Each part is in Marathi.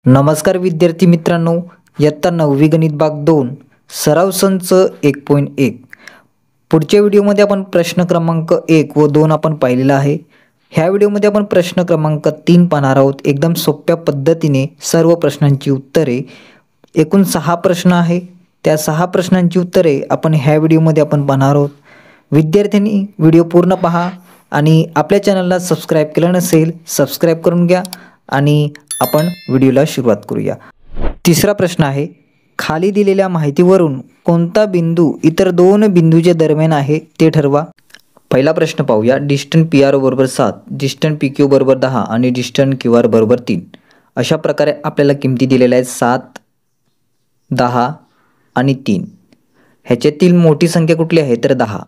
नमस्कार विद्यार्थी मित्रांनो, इयत्ता 9वी गणित भाग 2 सराव संच 1.1 पुढच्या व्हिडिओमध्ये आपण प्रश्न क्रमांक 1 व 2 आपण पाहिलेला आहे। ह्या व्हिडिओमध्ये आपण प्रश्न क्रमांक 3 पाहणार आहोत। एकदम सोप्या पद्धतीने सर्व प्रश्नांची उत्तरे, एकूण 6 प्रश्न आहे। त्या 6 प्रश्नांची उत्तरे आपण ह्या व्हिडिओमध्ये आपण पाहणार आहोत। विद्यार्थ्यांनी व्हिडिओ पूर्ण पहा आणि आपल्या चॅनलला सबस्क्राइब केलं नसेल सबस्क्राइब करून घ्या आणि आपण व्हिडिओला सुरुवात करूया। तिसरा प्रश्न आहे, खाली दिलेल्या माहितीवरून कोणता बिंदू इतर दोन बिंदूच्या दरम्यान आहे ते ठरवा। पहिला प्रश्न पाहूया। डिस्टन्स PR बरोबर 7, डिस्टन्स PQ बरोबर 10 आणि डिस्टन्स QR बरोबर 3 अशा प्रकारे आपल्याला किमती दिलेल्या आहेत 7, 10 आणि 3। ह्याच्यातील मोठी संख्या कुठली आहे तर 10।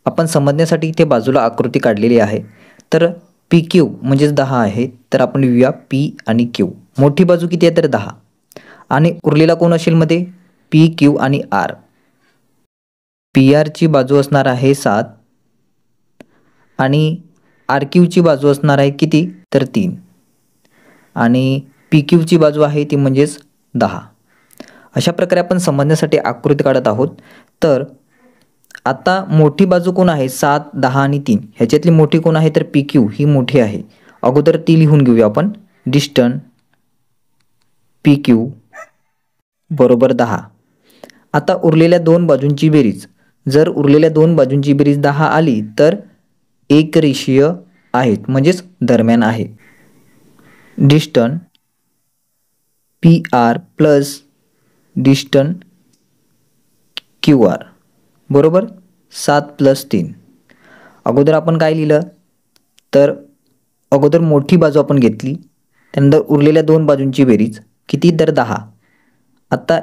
आपण समजण्यासाठी इथे बाजूला आकृती काढलेली आहे। तर PQ म्हणजेच 10 आहे, तर आपण लिहूया P आणि Q। मोठी बाजू किती आहे तर 10 आणि उरलेला कोण असेल मध्ये PQ आणि R। PR ची बाजू असणार आहे 7 आणि RQ ची बाजू असणार आहे किती तर 3 आणि PQ ची बाजू आहे ती म्हणजेच 10। अशा प्रकारे आपण समजण्यासाठी आकृती काढत आहोत। तर आता मोठी बाजू कोण आहे 7, 10 आणि 3 ह्याच्यातली मोठी कोण आहे तर PQ ही मोठी आहे। अगोदर ती लिहून घेऊया आपण। डिस्टन्स PQ बरोबर 10। आता उरलेल्या दोन बाजूंची बेरीज, जर उरलेल्या दोन बाजूंची बेरीज 10 आली तर एक रेषीय आहेत म्हणजेच दरम्यान आहे। Distance PR plus distance QR बरोबर 7 + 3। अगोदर आपण काय लिहिलं तर अगोदर मोठी बाजू आपण घेतली, त्यानंतर उरलेल्या दोन बाजूंची बेरीज किती तर 10। आता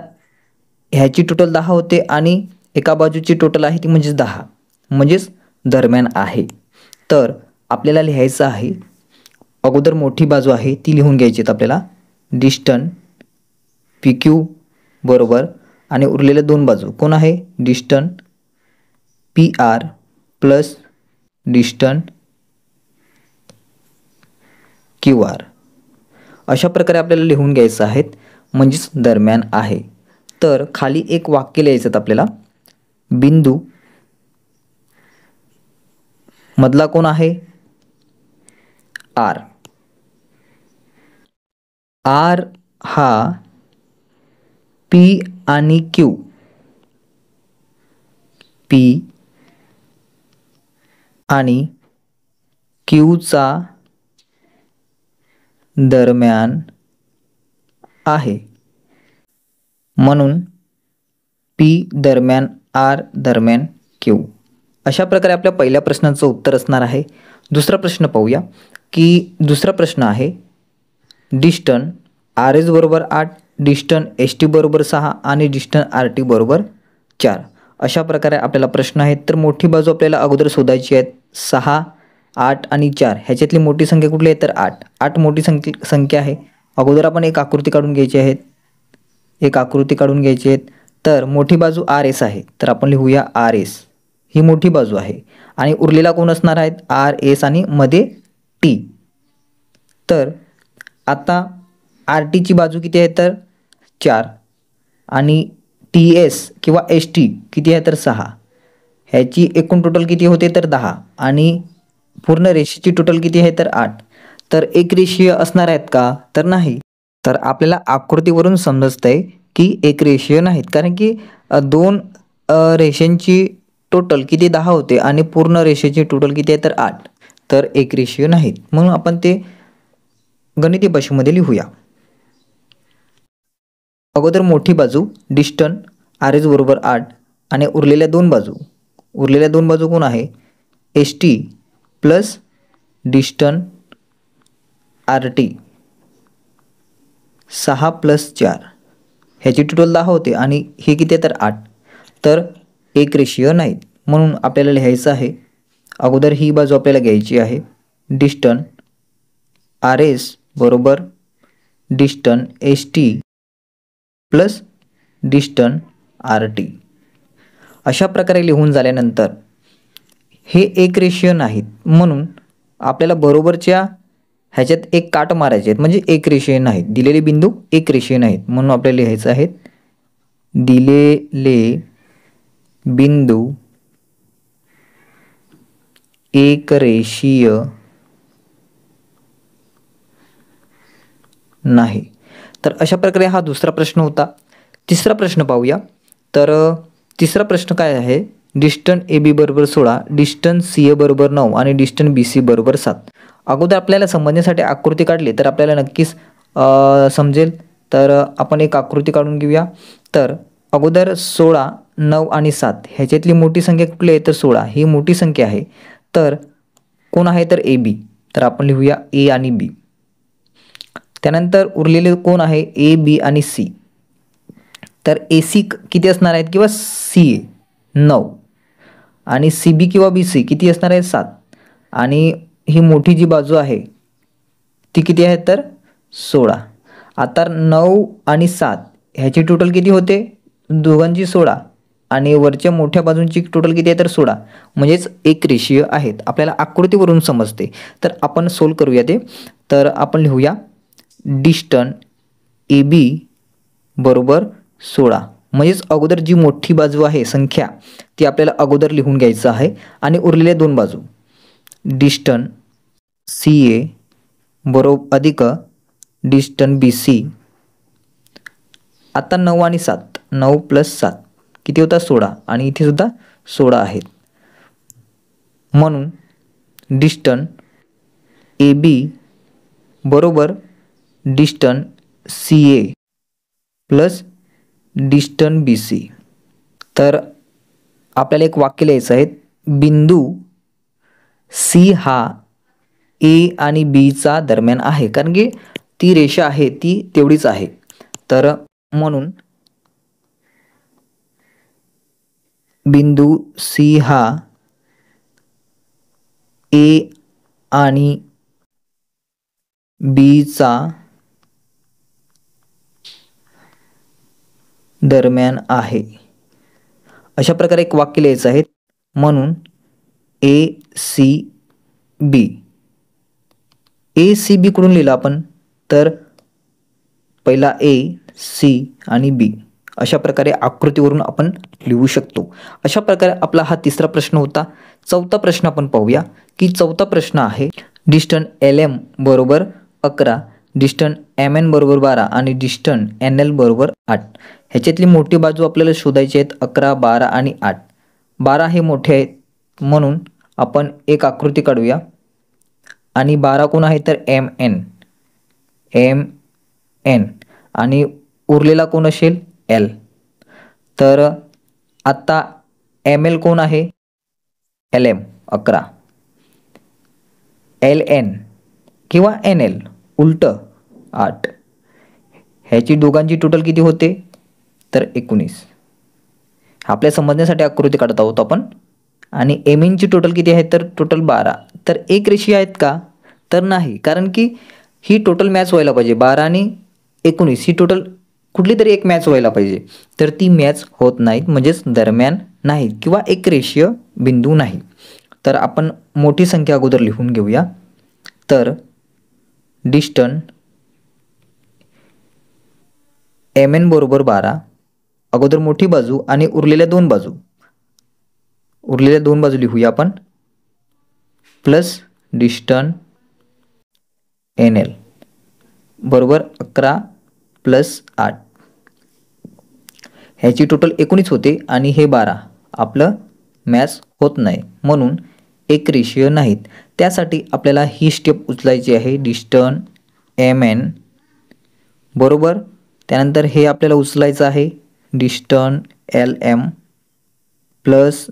ह्याची टोटल 10 होते आणि एका बाजूची टोटल आहे ती म्हणजेच 10 म्हणजेच दरम्यान आहे। तर आपल्याला लिहायचं आहे, अगोदर मोठी बाजू आहे ती लिहून घ्यायची आपल्याला। डिस्टन्स PQ बरोबर आणि उरलेल्या दोन बाजू कोण आहे distance PR plus distance QR अशा प्रकारे आपल्याला लिहून घ्यायचं आहे म्हणजेच दरम्यान आहे। तर खाली एक वाक्य लिहायचं आपल्याला। बिंदू मधला कोण आहे R। R हा P आणि Q, P आणि Q चा दरम्यान आहे, म्हणून P दरम्यान R दरम्यान Q। अशा प्रकारे आपल्या पहिल्या प्रश्नाचं उत्तर असणार आहे। दुसरा प्रश्न पाहूया की दुसरा प्रश्न आहे, डिस्टन्स RS बरोबर 8, डिस्टन्स ST बरोबर 6 आणि डिस्टन्स RT बरोबर 4 अशा प्रकारे आपल्याला प्रश्न आहेत। तर मोठी बाजू आपल्याला अगोदर शोधायची आहे। 6, 8 आणि 4 ह्याच्यातली मोठी संख्या कुठली आहे तर 8। 8 मोठी संख्या आहे। अगोदर आपण एक आकृती काढून घ्यायची आहे, एक आकृती काढून घ्यायची आहे। तर मोठी बाजू RS आहे, तर आपण लिहूया RS ही मोठी बाजू आहे आणि उरलेला कोण असणार आहेत RS आणि मध्ये T। तर आता RT ची बाजू किती आहे तर 4 आणि TS किंवा ST किती आहे तर 6। ह्याची एकूण टोटल किती होते तर 10 आणि पूर्ण रेषेची टोटल किती आहे तर 8। तर एक रेषीय असणार आहेत का तर नाही। तर आपल्याला आकृतीवरून समजतंय की एक रेषीय नाहीत, कारण की दोन रेषांची टोटल किती 10 होते आणि पूर्ण रेषेची टोटल किती आहे तर 8। तर एक रेषीय नाहीत, म्हणून आपण ते गणिती भाषेमध्ये लिहूया। अगोदर मोठी बाजू डिस्टन्स RS बरोबर 8 आणि उरलेल्या दोन बाजू कोण आहे ST प्लस डिस्टन्स RT 6 + 4 ह्याची टोटल 10 होते आणि हे किती आहे तर 8। तर एक रेषीय नाहीत, म्हणून आपल्याला लिहायचं आहे, अगोदर ही बाजू आपल्याला घ्यायची आहे। डिस्टन्स RS बरोबर distance ST plus distance RT अशा प्रकारे लिहून झाल्यानंतर हे एक रेषीय नाहीत, म्हणून आपल्याला बरोबरच्या ह्याच्यात एक काट मारायचे आहेत म्हणजे एक रेषीय नाहीत. दिलेले बिंदू एक रेषीय नाहीत म्हणून आपल्याला लिहायचं आहे दिलेले बिंदू एक रेषीय नाही. तर अशा प्रकारे हा दुसरा प्रश्न होता. तिसरा प्रश्न पाहूया. तर तिसरा प्रश्न काय आहे, डिस्टन्स ए बी बरोबर 16, डिस्टन्स सी ए बरोबर 9 आणि डिस्टन्स बी सी बरोबर 7. अगोदर आपल्याला समजण्यासाठी आकृती काढली तर आपल्याला नक्कीच समजेल. तर आपण एक आकृती काढून घेऊया. तर अगोदर 16, 9 आणि 7 ह्याच्यातली मोठी संख्या कुठली आहे तर 16 ही मोठी संख्या आहे. तर कोण आहे तर ए बी. तर आपण लिहूया ए आणि बी. त्यानंतर उरलेले कोण आहे ए बी आणि सी. तर ए सी किती असणार आहेत किंवा सी ए 9 आणि सी बी किंवा बी सी किती असणार आहे 7 आणि ही मोठी जी बाजू आहे ती किती आहे तर 16. आता 9 आणि 7 ह्याची टोटल किती होते दोघांची 16 आणि वरच्या मोठ्या बाजूंची टोटल किती आहे तर 16 म्हणजेच एक रेषीय आहेत. आपल्याला आकृतीवरून समजते. तर आपण सोल्व करूया ते. तर आपण लिहूया डिस्टन्स ए बी बरोबर 16 म्हणजेच अगोदर जी मोठी बाजू आहे संख्या ती आपल्याला अगोदर लिहून घ्यायचं आहे आणि उरलेल्या दोन बाजू डिस्टन्स सी ए बरोबर अधिक डिस्टन्स बी सी. आता 9 आणि 7 9 + 7 किती होता 16 आणि इथे सुद्धा 16 आहेत म्हणून डिस्टन्स ए बी बरोबर डिस्टन्स सी ए प्लस डिस्टन्स बी सी. तर आपल्याला एक वाक्य लिहायचं आहे बिंदू सी हा ए आणि बीचा दरम्यान आहे कारण की ती रेषा आहे ती तेवढीच आहे. तर म्हणून बिंदू सी हा ए आणि बीचा दरम्यान आहे. अशा प्रकारे एक वाक्य लिहायचं आहे म्हणून ए सी बी. ए सी बी कडून लिहिलं आपण तर पहिला ए सी आणि बी अशा प्रकारे आकृतीवरून आपण लिहू शकतो. अशा प्रकारे आपला हा तिसरा प्रश्न होता. चौथा प्रश्न आपण पाहूया की चौथा प्रश्न आहे डिस्टन्स एल एम बरोबर 11, डिस्टन्स एम एन बरोबर 12 आणि डिस्टन्स एन एल बरोबर 8. ह्याच्यातली मोठी बाजू आपल्याला शोधायची आहेत 11, 12 आणि 8. 12 हे मोठे आहेत म्हणून आपण एक आकृती काढूया आणि 12 कोण आहे तर एम एन आणि उरलेला कोण असेल एल. तर आता एम एल कोण आहे एल एम 11, एल एन किंवा एन एल उलट 8. ह्याची दोघांची टोटल किती होते तर 19. आपल्या समजण्यासाठी आकृती काढत आहोत आपण. आणि एम एनची टोटल किती आहे तर टोटल 12. तर एक रेषीय आहेत का तर नाही कारण की ही टोटल मॅच व्हायला पाहिजे 12 आणि 19 ही टोटल कुठली तरी एक मॅच व्हायला पाहिजे. तर ती मॅच होत नाहीत म्हणजेच दरम्यान नाहीत किंवा एक रेषीय बिंदू नाही. तर आपण मोठी संख्या अगोदर लिहून घेऊया. तर डिस्टन्स एम एन बरोबर 12 अगोदर मोठी बाजू आणि उरलेल्या दोन बाजू लिहूया आपण प्लस डिस्टन्स एन एल बरोबर 11 + 8. ह्याची टोटल 19 होते आणि हे 12 आपलं मॅच होत नाही म्हणून एक रेषीय नाहीत. त्यासाठी आपल्याला ही स्टेप उचलायची आहे डिस्टन्स एम एन बरोबर. त्यानंतर हे आपल्याला उचलायचं आहे distance L M plus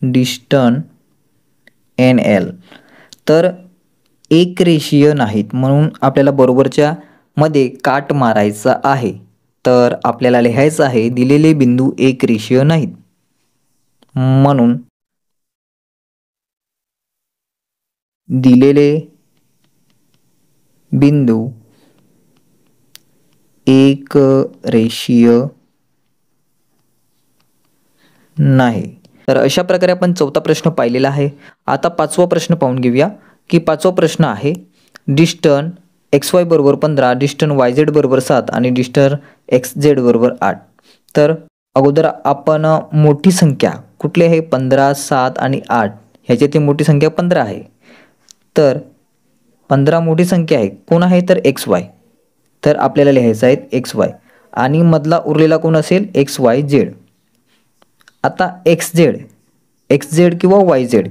distance N L. तर एक रेषीय नाहीत म्हणून आपल्याला बरोबरच्या मध्ये काट मारायचा आहे. तर आपल्याला लिहायचं आहे दिलेले बिंदू एक रेषीय नाहीत म्हणून दिलेले बिंदू एक रेषीय नाही. तर अशा प्रकारे आपण चौथा प्रश्न पाहिलेला आहे. आता पाचवा प्रश्न पाहून घेऊया की पाचवा प्रश्न आहे डिस्टन्स एक्स वाय बरोबर 15, डिस्टन्स वाय झेड बरोबर 7 आणि डिस्टन्स एक्स झेड बरोबर 8. तर अगोदर आपण मोठी संख्या कुठली आहे 15, 7 आणि 8 ह्याच्यातील मोठी संख्या 15 आहे. तर 15 मोठी संख्या आहे, कोण आहे तर एक्स वाय. तर आपल्याला लिहायचं आहे एक्स वाय आणि मधला उरलेला कोण असेल एक्स वाय झेड. आता एक्स झेड किंवा वाय झेड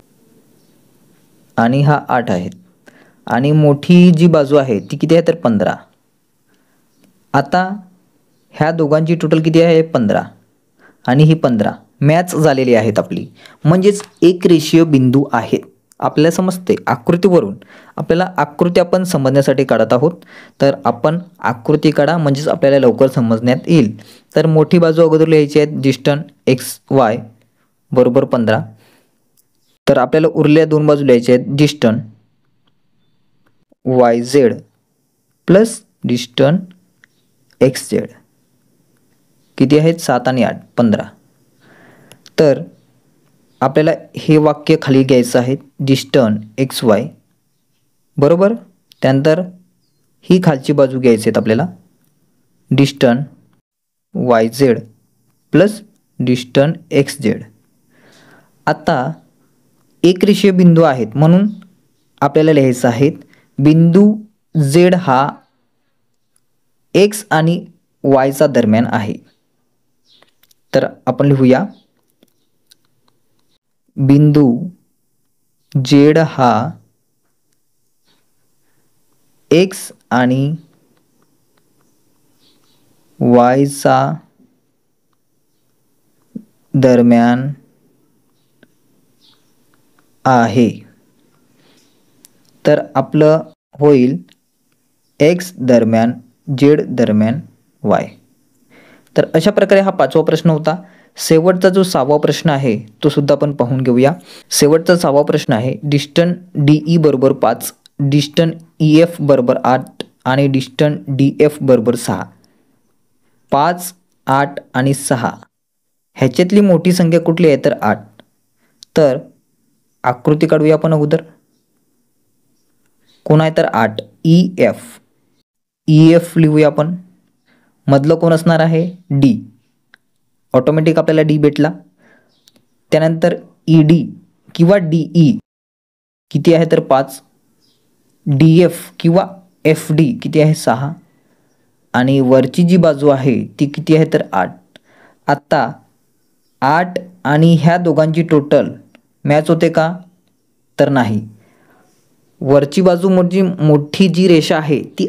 आणि हा 8 आहे आणि मोठी जी बाजू आहे ती किती आहे तर 15. आता ह्या दोघांची टोटल किती आहे 15 आणि ही 15 मॅच झालेली आहेत आपली, म्हणजेच एक रेषीय बिंदू आहेत. आपल्याला समजते आकृतीवरून, आपल्याला आकृती आपण समजण्यासाठी काढत आहोत. तर आपण आकृती काढा म्हणजेच आपल्याला लवकर समजण्यात येईल. तर मोठी बाजू अगोदर लिहायची आहे डिस्टन्स एक्स वाय बरोबर 15. तर आपल्याला उरलेल्या दोन बाजू लिहायच्या आहेत distance Y Z plus distance x Z. किती आहेत 7 आणि 8 15. तर आपल्याला हे वाक्य खाली घ्यायचं आहे डिस्टन्स एक्स वाय बरोबर. त्यानंतर ही खालची बाजू घ्यायची आहेत आपल्याला distance Y Z plus distance x Z. आता एक रेषीय बिंदू आहेत म्हणून आपल्याला लिहायचं आहे बिंदू झेड हा एक्स आणि वायचा दरम्यान आहे. तर आपण लिहूया बिंदू झेड हा एक्स आणि वायचा दरम्यान आहे. तर आपलं होईल एक्स दरम्यान झेड दरम्यान वाय. तर अशा प्रकारे हा 5वा प्रश्न होता. शेवटचा जो 6वा प्रश्न आहे तो सुद्धा आपण पाहून घेऊया. शेवटचा 6वा प्रश्न आहे डिस्टन्स DE बरोबर 5, डिस्टन्स EF बरोबर 8 आणि डिस्टन्स DF बरोबर 6. 5, 8 आणि 6 ह्याच्यातली मोठी संख्या कुठली आहे तर 8. तर आकृती काढूया आपण अगोदर. कोण आहे तर 8 EF लिहूया आपण. मधलं कोण असणार आहे D. ऑटोमॅटिक आपल्याला D भेटला. त्यानंतर ED किंवा DE किती आहे तर 5, DF किंवा FD किती आहे 6 आणि वरची जी बाजू आहे ती किती आहे तर 8. आता 8 आणि ह्या दोघांची टोटल मॅच होते का तर नाही. वरची बाजू मोठी जी रेषा आहे ती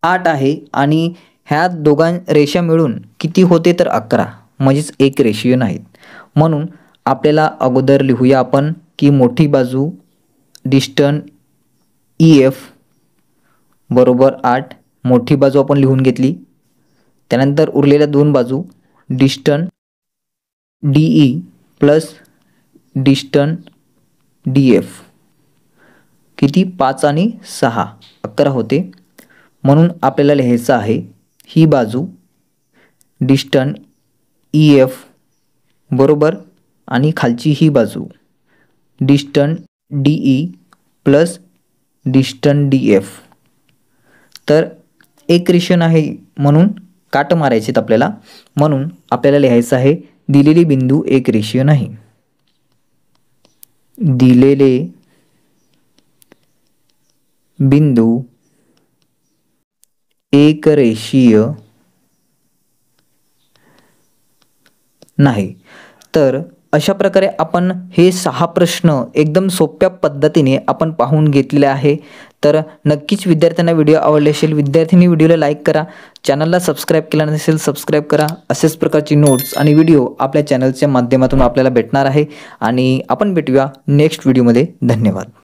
8 आहे आणि ह्या दोघां रेषा मिळून किती होते तर 11, म्हणजेच एक रेषीय नाहीत. म्हणून आपल्याला अगोदर लिहूया आपण की मोठी बाजू डिस्टन्स EF बरोबर 8, मोठी बाजू आपण लिहून घेतली. त्यानंतर उरलेल्या दोन बाजू distance DE plus distance DF किती 5 आणि 6 11 होते. म्हणून आपल्याला लिहायचं आहे ही बाजू डिस्टन्स EF बरोबर आणि खालची ही बाजू distance DE plus distance DF. तर एक रेषीय आहे म्हणून काट मारायचे आहेत आपल्याला. म्हणून आपल्याला लिहायचं आहे दिलेली बिंदू एक रेषीय नाही. दिलेले बिंदू एक रेषीय नाही. तर अशा प्रकारे आपण हे 6 प्रश्न एकदम सोप्या पद्धतीने आपण पाहून घेतलेले आहे. तर नक्कीच विद्यार्थ्यांना व्हिडिओ आवडले असेल. विद्यार्थ्यांनी व्हिडिओला लाईक करा, चॅनलला सबस्क्राईब केला नसेल सबस्क्राईब करा. असेच प्रकारची नोट्स आणि व्हिडिओ आपल्या चॅनलच्या माध्यमातून आपल्याला भेटणार आहे आणि आपण भेटूया नेक्स्ट व्हिडिओमध्ये. धन्यवाद.